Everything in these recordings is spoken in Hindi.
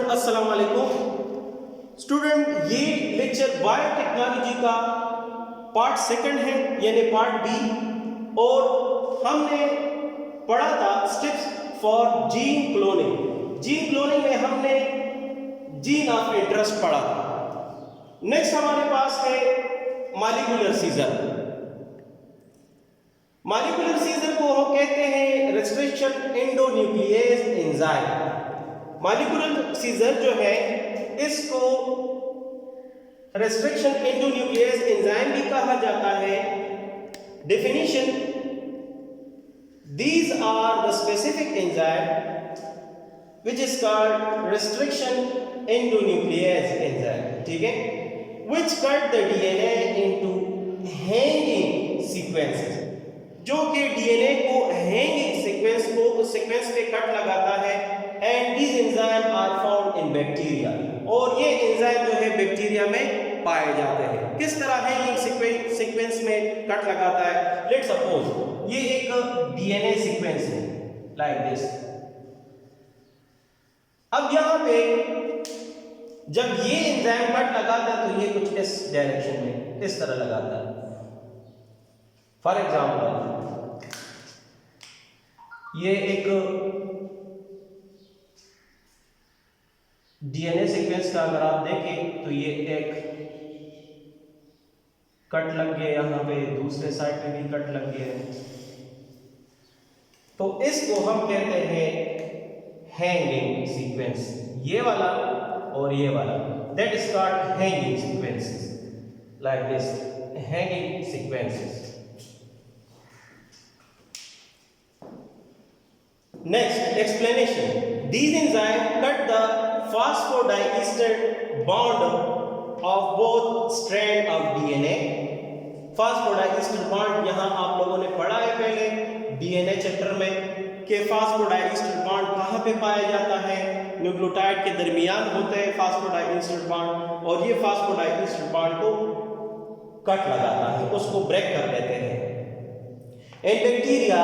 स्टूडेंट अस्सलाम वालेकुम। स्टूडेंट ये लेक्चर बायोटेक्नोलॉजी का पार्ट सेकंड है यानी पार्ट बी, और हमने पढ़ा था steps for gene cloning. Gene cloning में हमने जीन ऑफ इंटरेस्ट पढ़ा था। नेक्स्ट हमारे पास है मॉलिक्यूलर सीजर। मॉलिक्यूलर सीजर को हम कहते हैं रेस्ट्रिक्शन एंडोन्यूक्लियेज एंजाइम। मॉलिक्यूलर सीजर जो है इसको रेस्ट्रिक्शन एंडोन्यूक्लियेज एंजाइम भी कहा जाता है। Definition: these are the specific enzyme which is called restriction endonuclease enzyme, ठीक है, which cut the DNA into hanging sequences, जो कि डीएनए को हैंगिंग सीक्वेंस पे कट लगाता है। And these enzyme are found in bacteria, और ये एंजाइम जो है बैक्टीरिया में पाए जाते हैं। किस तरह हैंगिंग सीक्वेंस में कट लगाता है? लेट्स सपोज ये एक डीएनए सीक्वेंस है लाइक दिस। अब यहां पे जब ये एंजाइम कट लगाता है तो ये कुछ इस डायरेक्शन में इस तरह लगाता है। फॉर एग्जांपल ये एक डीएनए सीक्वेंस का अगर आप देखें तो ये एक कट लग गया, यहां पे दूसरे साइड पे भी कट लग गया है, तो इसको हम कहते हैं हैंगिंग सीक्वेंस। ये वाला और ये वाला, that is called hanging sequences like this, hanging sequences. Next explanation: these enzymes cut the phosphodiester bond of both strand of DNA। phosphodiester bond यहां आप लोगों ने पढ़ा है पहले डीएनए चैप्टर में कि phosphodiester bond कहां पे पाया जाता है? न्यूक्लियोटाइड के दरमियान होते हैं phosphodiester bond, और ये phosphodiester bond को कट लगाता है, उसको ब्रेक कर देते हैं। In bacteria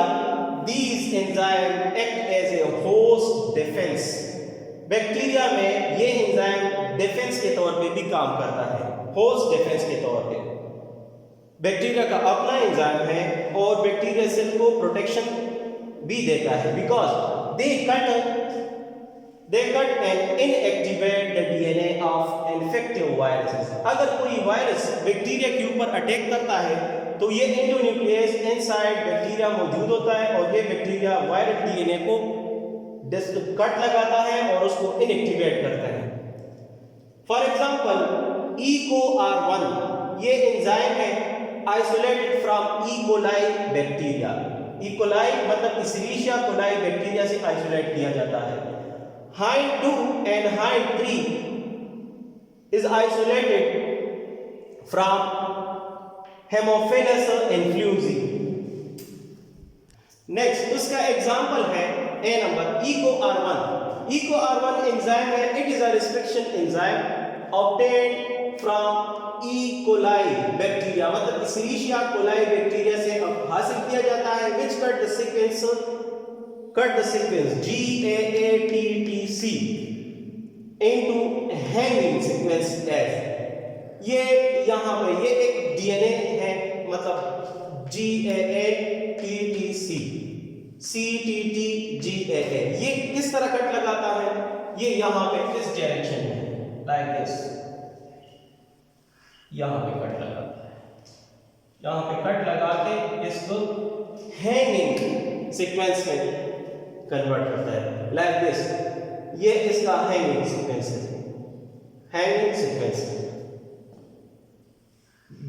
these enzymes act as a host defense। Bacteria में ये एंजाइम डिफेंस के तौर पे भी काम करता है, होस्ट डिफेंस के तौर पे। बैक्टीरिया का अपना एंजाइम है और बैक्टीरिया सेल को प्रोटेक्शन भी देता है, because they cut and inactivate the DNA of infective viruses. अगर कोई वायरस बैक्टीरिया के ऊपर अटैक करता है तो ये एंडोन्यूक्लियस इनसाइड बैक्टीरिया मौजूद होता है और ये बैक्टीरिया वायरस डीएनए को कट लगाता है और उसको इनएक्टिवेट करता है। फॉर एग्जांपल EcoR1 ये एंजाइम है isolated from E coli bacteria. E coli मतलब इशेरिशिया कोलाई बैक्टीरिया से आइसोलेट किया जाता है। Hind 2 and Hind 3 is isolated from Haemophilus influenzae. Next उसका एग्जांपल है a number EcoR1। EcoR1 enzyme है, it is a restriction enzyme obtained from E coli bacteria, मतलब इशेरिशिया कोलाई बैक्टीरिया से हासिल किया जाता है, which cut the sequence GAATTC into hanging sequences. ये यहां पे ये एक डीएनए है, मतलब GAATTC CTTGAA, ये किस तरह कट लगाता है? ये यहां पे इस डायरेक्शन में लाइक दिस, यहां पे कट लगाता है, यहां पे कट लगा के इसको हैंगिंग सीक्वेंस में कन्वर्ट करता है लाइक दिस। ये इसका हैंगिंग सीक्वेंस है, hanging sequence.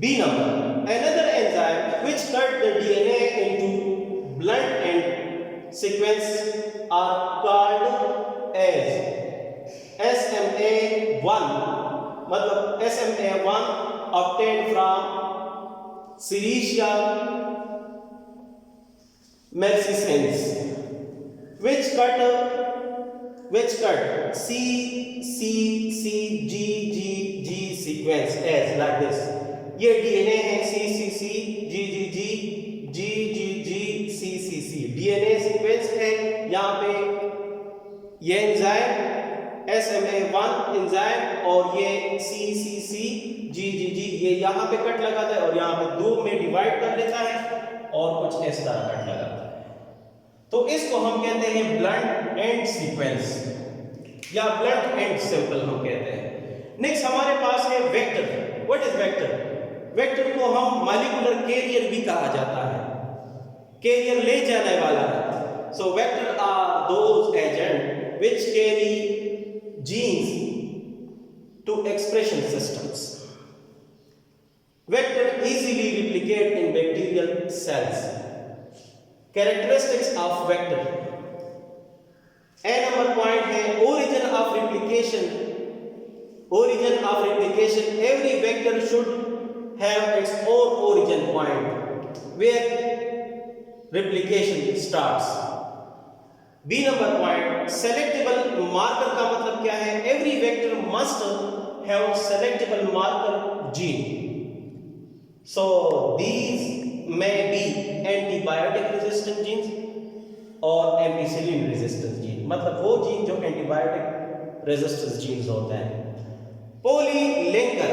B number another enzyme which cut the DNA into blunt end sequence are called as SMA1, मतलब SMA1 obtained from Serratia marcescens, which cut CCCGGG sequence as like this। ये डीएनए है CCCGGGCCC डीएनए सीक्वेंस है। यहाँ पे ये एंजाइम SMA1 एंजाइम और ये सी सी सी जी जी जी, ये यहाँ पे कट लगाता है और यहाँ पे दो में डिवाइड कर लेता है और कुछ इस तरह कट लगाता है। तो इसको हम कहते हैं ब्लंट एंड सीक्वेंस या ब्लंट एंड सिंपल हम कहते हैं। नेक्स्ट हमारे पास है vector. What is vector? Vector को हम मॉलिक्यूलर कैरियर भी कहा जाता है, कैरियर ले जाने वाला है। So vector are those agent which carry genes to expression systems. Vector easily replicate in bacterial cells. Characteristics of vector. A number point है origin of replication. Origin of replication. Every vector should have its own origin point where replication starts. B number point, selectable marker का मतलब क्या है? Every vector must have selectable marker gene. So these may be antibiotic resistant genes और ampicillin resistant gene. मतलब वो जीन जो antibiotic resistance genes होते हैं। Polylinker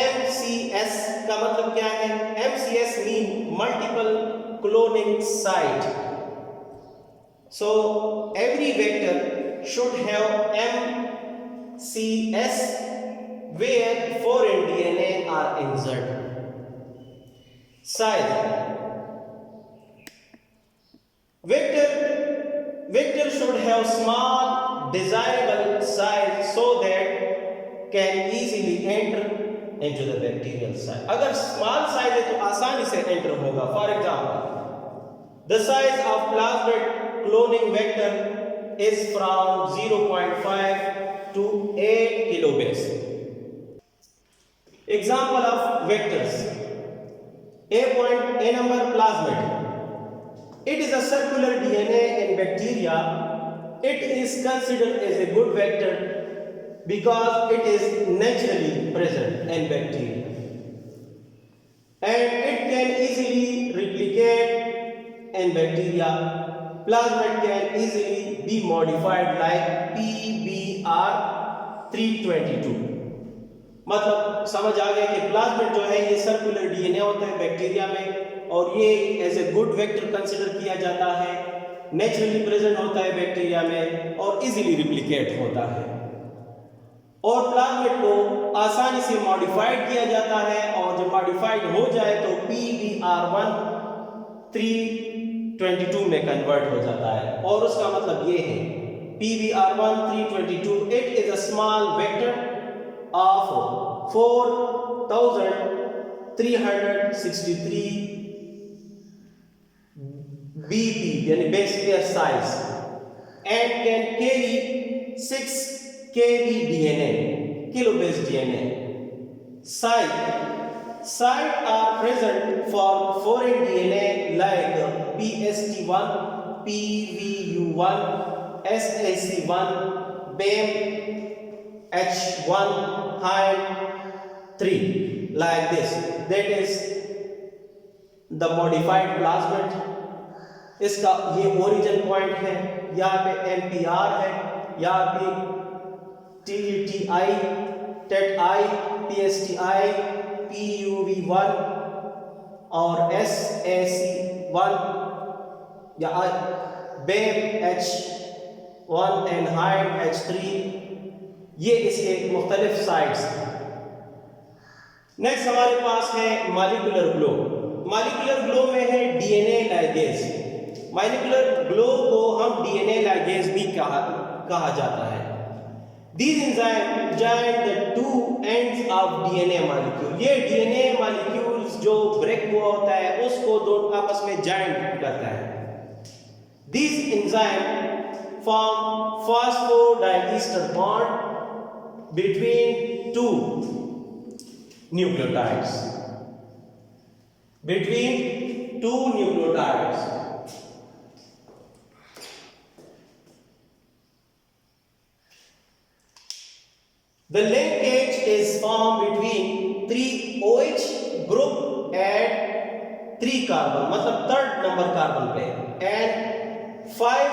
MCS का मतलब क्या है? MCS mean multiple cloning site. So every vector should have MCS where foreign DNA are inserted. Size. Vector should have small desirable size so that can easily enter into the bacterial cell. अगर small size है तो आसानी से enter होगा. For example, the size of plasmid cloning vector is from 0.5 to 8 kilobase. Example of vectors. A number plasmid. It is a circular DNA in bacteria. It is considered as a good vector because it is naturally present in bacteria. And it can easily replicate in bacteria. Plasmid can easily be modified like PBr 322. मतलब समझ आ गया कि प्लाज्मिड जो है ये सर्कुलर डीएनए होता है बैक्टीरिया में और ये as a good vector consider किया जाता है, नेचुरली प्रेजेंट होता है बैक्टीरिया में और इजीली रिप्लिकेट होता है। और प्लाज्मिड को आसानी से मॉडिफाइड किया जाता है और जब मॉडिफाइड हो जाए तो PBr1 322 में कन्वर्ट हो जाता है और उसका मतलब ये है PBr1 322 it is a small vector of 4363 BP यानी base pair size and can carry 6 kb DNA kilobase DNA. Site are present for foreign DNA like PST1, PVU1, SAC1, BAM H1 3 like this. That is the modified plasmid. इसका ये ओरिजिन पॉइंट है, यहाँ पे MPR है, यहाँ पे TETI, TETI, PSTI, PUV1 और SAC1 या BAM H1 and H3 ये इसके मुख्तलिफ साइड्स हैं। नेक्स्ट हमारे पास है मॉलिक्यूलर ग्लो। मॉलिक्यूलर ग्लो में है डीएनए लाइगेज। मॉलिक्यूलर ग्लो को हम डीएनए लाइगेज भी कहा जाता है। These enzymes join the two ends of DNA molecule. ये डीएनए मॉलिक्यूल्स जो ब्रेक हुआ होता है उसको दोनों आपस में जॉइंट करता है। These enzymes form phosphodiester bond between two nucleotides. Between two nucleotides. The linkage is formed between 3 OH group and 3 carbon, मतलब third number carbon पे, and 5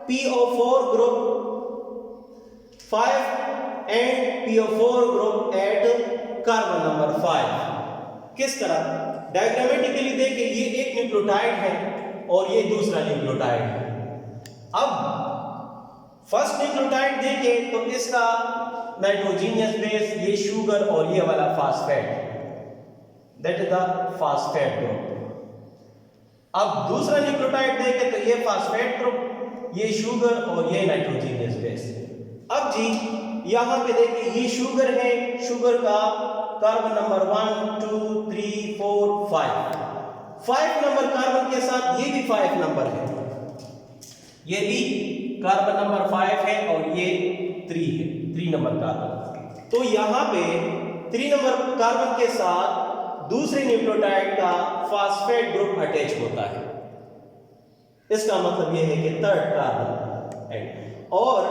PO4 group, 5 and PO4 group at carbon number 5. किस तरह? डायग्रामेटिकली देखिए, ये एक न्यूक्लियोटाइड है और ये दूसरा न्यूक्लियोटाइड है। अब फर्स्ट न्यूक्लियोटाइड देखें तो इसका नाइट्रोजीनियस बेस, ये शुगर और ये वाला phosphate, that is the phosphate group. अब दूसरा न्यूक्लियोटाइड देखें तो ये फास्फेट ग्रुप, ये शुगर और ये नाइट्रोजीनियस बेस। अब जी यहां पे देखिए, ये शुगर है, शुगर का कार्बन नंबर 1 2 3 4 5 नंबर कार्बन के साथ ये भी 5 नंबर है, ये भी कार्बन नंबर 5 है और ये 3 है, 3 नंबर कार्बन। तो यहां पे 3 नंबर कार्बन के साथ दूसरे न्यूक्लियोटाइड का फास्फेट ग्रुप अटैच होता है। इसका मतलब यह है कि थर्ड कार्बन एंड, और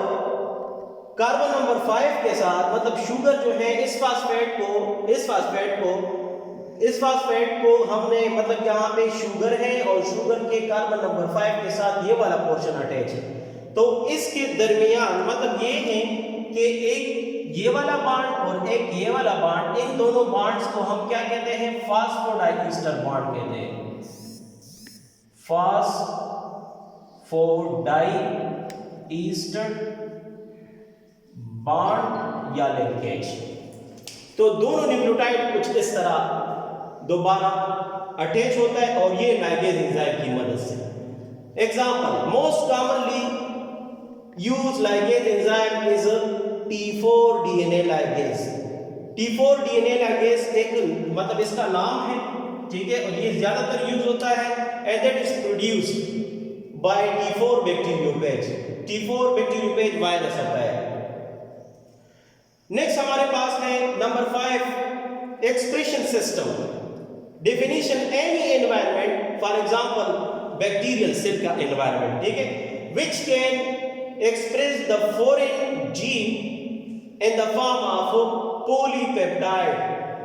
कार्बन नंबर 5 के साथ मतलब शुगर जो है, इस फास्फेट को हमने मतलब यहाँ पे शुगर है और शुगर के कार्बन नंबर 5 के साथ ये वाला पोर्शन अटैच है। तो इसके दरमियान मतलब ये है कि एक ये वाला बॉन्ड और एक ये वाला बॉन्ड, इन दोनों बॉन्ड्स को हम क्या कहते हैं? फास्फोडाइईस्टर बॉन्ड कहते हैं, फास्फोडाइईस्टर बॉन्ड या लिंकेज। तो दोनों न्यूक्लियोटाइड कुछ इस तरह दोबारा अटैच होता है और ये लाइगेज एंजाइम की मदद से। Example, most commonly used ligase enzyme is T4 DNA ligase. T4 DNA ligase एक मतलब इसका नाम है, ठीक है, और ये ज्यादातर यूज होता है and that is produced by T4 bacteriophage. T4 bacteriophage virus होता है। नेक्स्ट हमारे पास है number 5, expression system. Definition, any environment, for example bacterial cell का एनवायरनमेंट, ठीक है, which can express the foreign gene in the form of polypeptide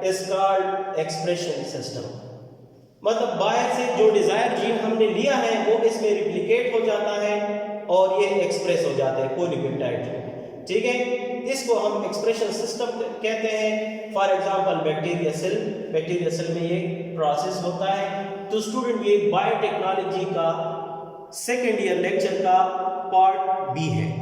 is called expression system. मतलब बाहर से जो डिजायर जीन हमने लिया है वो इसमें रिप्लिकेट हो जाता है और ये एक्सप्रेस हो जाते हैं पॉलीपेप्टाइड जीन, ठीक है, इसको हम एक्सप्रेशन सिस्टम कहते हैं। फॉर एग्जांपल बैक्टीरिया सेल में ये प्रोसेस होता है। तो स्टूडेंट, ये बायोटेक्नोलॉजी का सेकेंड ईयर लेक्चर का पार्ट बी है।